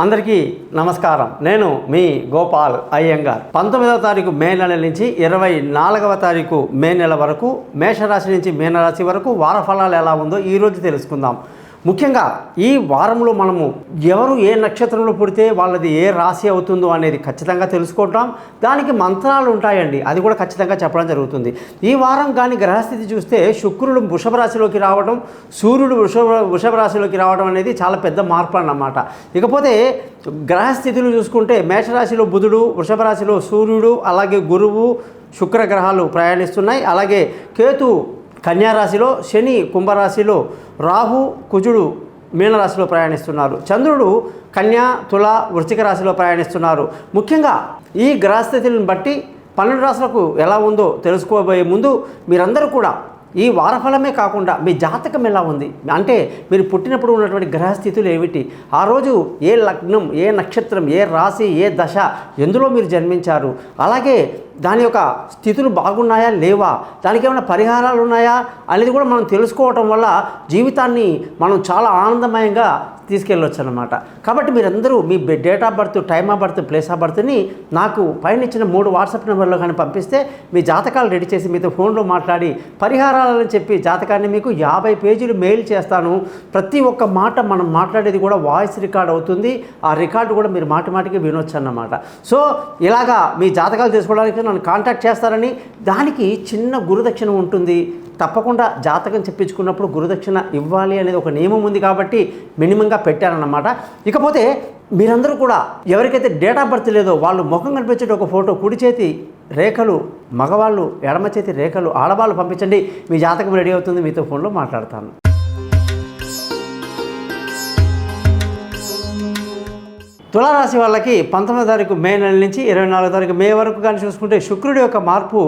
అందరికీ నమస్కారం. నేను మీ గోపాల్ అయ్యంగార్. 19వ తారీఖు మే నెల నుంచి 24వ తారీఖు మే నెల వరకు మేషరాశి నుంచి మీనరాశి వరకు వార ఫలాలు ఎలా ఉందో ఈరోజు తెలుసుకుందాం. ముఖ్యంగా ఈ వారంలో మనము ఎవరు ఏ నక్షత్రంలో పుడితే వాళ్ళది ఏ రాశి అవుతుందో అనేది ఖచ్చితంగా తెలుసుకుంటాం. దానికి మంత్రాలు ఉంటాయండి, అది కూడా ఖచ్చితంగా చెప్పడం జరుగుతుంది. ఈ వారం కానీ గ్రహస్థితి చూస్తే శుక్రుడు వృషభ రాశిలోకి రావడం, సూర్యుడు వృషభ రాశిలోకి రావడం అనేది చాలా పెద్ద మార్పు అన్నమాట. ఇకపోతే గ్రహస్థితులు చూసుకుంటే మేషరాశిలో బుధుడు, వృషభ రాశిలో సూర్యుడు, అలాగే గురువు శుక్ర గ్రహాలు ప్రయాణిస్తున్నాయి. అలాగే కేతు కన్యారాశిలో, శని కుంభరాశిలో, రాహు కుజుడు మీనరాశిలో ప్రయాణిస్తున్నారు. చంద్రుడు కన్యా తుల వృశ్చిక రాశిలో ప్రయాణిస్తున్నారు. ముఖ్యంగా ఈ గ్రహస్థితులను బట్టి 12 రాశులకు ఎలా ఉందో తెలుసుకోబోయే ముందు మీరందరూ కూడా ఈ వారఫలమే కాకుండా మీ జాతకం ఎలా ఉంది, అంటే మీరు పుట్టినప్పుడు ఉన్నటువంటి గ్రహస్థితులు ఏమిటి, ఆ రోజు ఏ లగ్నం, ఏ నక్షత్రం, ఏ రాశి, ఏ దశ, ఎందులో మీరు జన్మించారు, అలాగే దాని యొక్క స్థితులు బాగున్నాయా లేవా, దానికి ఏమైనా పరిహారాలు ఉన్నాయా అనేది కూడా మనం తెలుసుకోవటం వల్ల జీవితాన్ని మనం చాలా ఆనందమయంగా తీసుకెళ్ళొచ్చు అన్నమాట. కాబట్టి మీరందరూ మీ date of birth, time of birth, place of బర్త్ని నాకు పైన ఇచ్చిన 3 వాట్సాప్ నెంబర్లో కానీ పంపిస్తే మీ జాతకాలు రెడీ చేసి మీతో ఫోన్లో మాట్లాడి పరిహారాలని చెప్పి జాతకాన్ని మీకు 50 పేజీలు మెయిల్ చేస్తాను. ప్రతి ఒక్క మాట మనం మాట్లాడేది కూడా వాయిస్ రికార్డ్ అవుతుంది. ఆ రికార్డు కూడా మీరు మాటిమాటికి వినొచ్చు అన్నమాట. సో ఇలాగా మీ జాతకాలు తీసుకోవడానికి నన్ను కాంటాక్ట్ చేస్తారని, దానికి చిన్న గురుదక్షిణ ఉంటుంది. తప్పకుండా జాతకం చెప్పించుకున్నప్పుడు గురుదక్షిణ ఇవ్వాలి అనేది ఒక నియమం ఉంది కాబట్టి మినిమంగా పెట్టారన్నమాట. ఇకపోతే మీరందరూ కూడా ఎవరికైతే డేట్ ఆఫ్ బర్త్ లేదో వాళ్ళు ముఖం కనిపించే ఒక ఫోటో, కుడి చేతి రేఖలు మగవాళ్ళు, ఎడమ చేతి రేఖలు ఆడవాళ్ళు పంపించండి. మీ జాతకం రెడీ అవుతుంది, మీతో ఫోన్లో మాట్లాడతాను. తులారాశి వాళ్ళకి 19వ తారీఖు మే నెల నుంచి 24వ తారీఖు మే వరకు కానీ చూసుకుంటే శుక్రుడి యొక్క మార్పు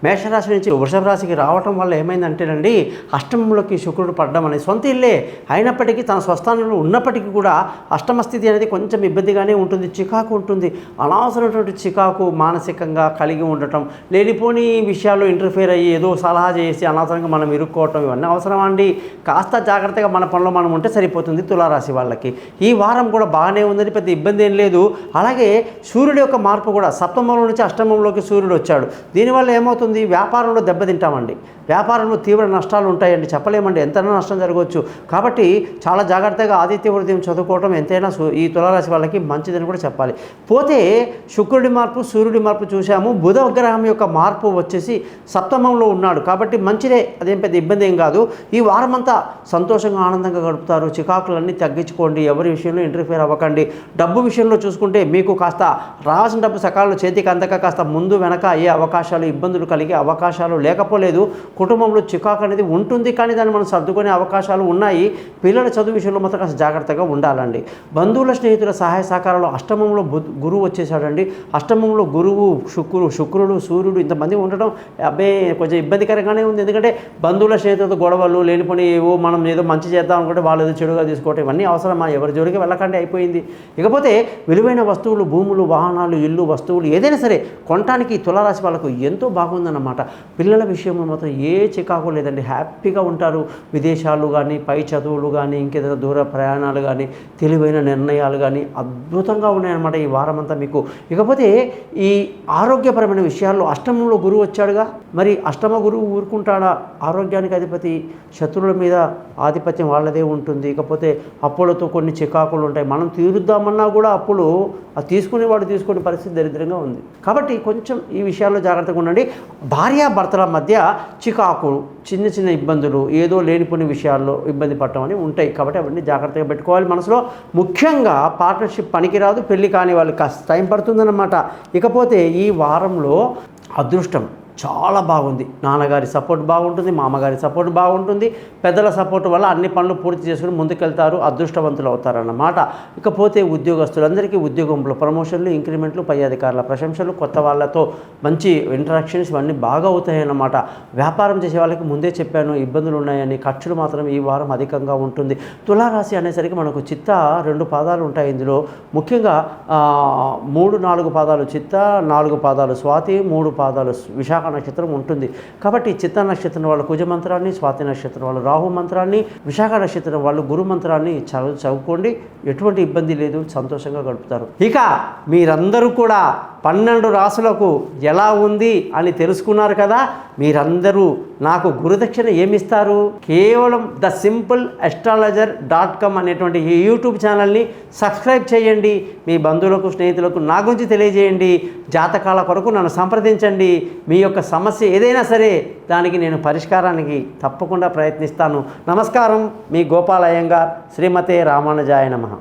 మేషరాశి నుంచి వృషభ రాశికి రావటం వల్ల ఏమైందంటేనండి, అష్టమంలోకి శుక్రుడు పడడం అనేది సొంత ఇల్లే అయినప్పటికీ తన స్వస్థానంలో ఉన్నప్పటికీ కూడా అష్టమ స్థితి అనేది కొంచెం ఇబ్బందిగానే ఉంటుంది, చికాకు ఉంటుంది. అనవసరమైనటువంటి చికాకు మానసికంగా కలిగి ఉండటం, లేనిపోని విషయాల్లో ఇంటర్ఫియర్ అయ్యి ఏదో సలహా చేసి అనవసరంగా మనం ఇరుక్కోవటం, ఇవన్నీ అవసరమా అండి? కాస్త జాగ్రత్తగా మన పనిలో మనం ఉంటే సరిపోతుంది. తులారాశి వాళ్ళకి ఈ వారం కూడా బాగానే ఉందని, పెద్ద ఇబ్బంది ఏం లేదు. అలాగే సూర్యుడి యొక్క మార్పు కూడా సప్తమంలో నుంచి అష్టమంలోకి సూర్యుడు వచ్చాడు. దీనివల్ల ఏమవుతుంది, వ్యాపారంలో దెబ్బతింటామండి, వ్యాపారంలో తీవ్ర నష్టాలు ఉంటాయండి, చెప్పలేమండి, ఎంతైనా నష్టం జరగవచ్చు. కాబట్టి చాలా జాగ్రత్తగా ఆదిత్య హృదయం చదువుకోవడం ఎంతైనా ఈ తులారాశి వాళ్ళకి మంచిదని కూడా చెప్పాలి. పోతే శుక్రుడి మార్పు, సూర్యుడి మార్పు చూసాము. బుధ గ్రహం యొక్క మార్పు వచ్చేసి సప్తమంలో ఉన్నాడు కాబట్టి మంచిదే, అదేం పెద్ద ఇబ్బంది ఏం కాదు. ఈ వారం అంతా సంతోషంగా ఆనందంగా గడుపుతారు. చికాకులన్నీ తగ్గించుకోండి, ఎవరి విషయంలో ఇంటర్ఫియర్ అవ్వకండి. డబ్బు విషయంలో చూసుకుంటే మీకు కాస్త రావాల్సిన డబ్బు సకాలంలో చేతికి అందక కాస్త ముందు వెనక అయ్యే అవకాశాలు, ఇబ్బందులు కలిగే అవకాశాలు లేకపోలేదు. కుటుంబంలో చికాకు అనేది ఉంటుంది, కానీ దాన్ని మనం సర్దుకునే అవకాశాలు ఉన్నాయి. పిల్లల చదువు విషయంలో మాత్రం కాస్త జాగ్రత్తగా ఉండాలండి. బంధువుల, స్నేహితుల సహాయ సహకారాలు. అష్టమంలో గురువు వచ్చేసాడండి. అష్టమంలో గురువు, శుక్రుడు, సూర్యుడు ఇంతమంది ఉండడం కొంచెం ఇబ్బందికరంగానే ఉంది. ఎందుకంటే బంధువుల, స్నేహితులతో గొడవలు, లేనిపోని ఏవో మనం ఏదో మంచి చేద్దాం అనుకుంటే వాళ్ళు ఏదో చెడుగా తీసుకోవటం, ఇవన్నీ అవసరమా? ఎవరి జోలికి వెళ్ళకండి, అయిపోయింది. ఇకపోతే విలువైన వస్తువులు, భూములు, వాహనాలు, ఇల్లు, వస్తువులు ఏదైనా సరే కొనటానికి తులారాశి వాళ్ళకు ఎంతో బాగుందన్నమాట. పిల్లల విషయంలో మాత్రం ఏ చికాకు లేదండి, హ్యాపీగా ఉంటారు. విదేశాలు కానీ, పై చదువులు కానీ, ఇంకేదైనా దూర ప్రయాణాలు కానీ, తెలివైన నిర్ణయాలు కానీ అద్భుతంగా ఉన్నాయన్నమాట ఈ వారం అంతా మీకు. ఇకపోతే ఈ ఆరోగ్యపరమైన విషయాల్లో అష్టమంలో గురువు వచ్చాడుగా, మరి అష్టమ గురువు ఊరుకుంటాడా? ఆరోగ్యానికి అధిపతి, శత్రువుల మీద ఆధిపత్యం వాళ్ళదే ఉంటుంది. ఇకపోతే అప్పులతో కొన్ని చికాకులు ఉంటాయి, మనం తీరుద్దామన్నా కూడా అప్పులు తీసుకునేవాడు తీసుకునే పరిస్థితి దరిద్రంగా ఉంది. కాబట్టి కొంచెం ఈ విషయాల్లో జాగ్రత్తగా ఉండండి. భార్యాభర్తల మధ్య చికాకులు, చిన్న చిన్న ఇబ్బందులు, ఏదో లేనిపోని విషయాల్లో ఇబ్బంది పడటం అని ఉంటాయి. కాబట్టి అవన్నీ జాగ్రత్తగా పెట్టుకోవాలి మనసులో. ముఖ్యంగా పార్ట్నర్షిప్ పనికిరాదు, పెళ్ళి కాని వాళ్ళకి కాస్త టైం పడుతుందన్నమాట. ఇకపోతే ఈ వారంలో అదృష్టం చాలా బాగుంది. నాన్నగారి సపోర్ట్ బాగుంటుంది, మామగారి సపోర్ట్ బాగుంటుంది, పెద్దల సపోర్ట్ వల్ల అన్ని పనులు పూర్తి చేసుకుని ముందుకెళ్తారు, అదృష్టవంతులు అవుతారన్నమాట. ఇకపోతే ఉద్యోగస్తులందరికీ ఉద్యోగంలో ప్రమోషన్లు, ఇంక్రిమెంట్లు, పై అధికారుల ప్రశంసలు, కొత్త వాళ్ళతో మంచి ఇంటరాక్షన్స్ ఇవన్నీ బాగా అవుతాయన్నమాట. వ్యాపారం చేసే వాళ్ళకి ముందే చెప్పాను ఇబ్బందులు ఉన్నాయని, ఖర్చులు మాత్రం ఈ వారం అధికంగా ఉంటుంది. తులారాశి అనేసరికి మనకు చిత్త 2 పాదాలు ఉంటాయి. ఇందులో ముఖ్యంగా 3-4 పాదాలు చిత్త, 4 పాదాలు స్వాతి, 3 పాదాలు విశాఖ విశాఖ నక్షత్రం ఉంటుంది. కాబట్టి చిత్త నక్షత్రం వాళ్ళు కుజ మంత్రాన్ని, స్వాతి నక్షత్రం వాళ్ళు రాహు మంత్రాన్ని, విశాఖ నక్షత్రం వాళ్ళు గురు మంత్రాన్ని చదువుకోండి. ఎటువంటి ఇబ్బంది లేదు, సంతోషంగా గడుపుతారు. ఇక మీరందరూ కూడా 12 రాసులకు ఎలా ఉంది అని తెలుసుకున్నారు కదా. మీరందరూ నాకు గురుదక్షిణ ఏమిస్తారు? కేవలం thesimple.astrologer.com అనేటువంటి ఈ యూట్యూబ్ ఛానల్ని సబ్స్క్రైబ్ చేయండి. మీ బంధువులకు, స్నేహితులకు నా గురించి తెలియజేయండి. జాతకాల కొరకు నన్ను సంప్రదించండి. మీ యొక్క సమస్య ఏదైనా సరే దానికి నేను పరిష్కారానికి తప్పకుండా ప్రయత్నిస్తాను. నమస్కారం, మీ గోపాల్ అయ్యంగార్. శ్రీమతే రామానుజాయ నమః.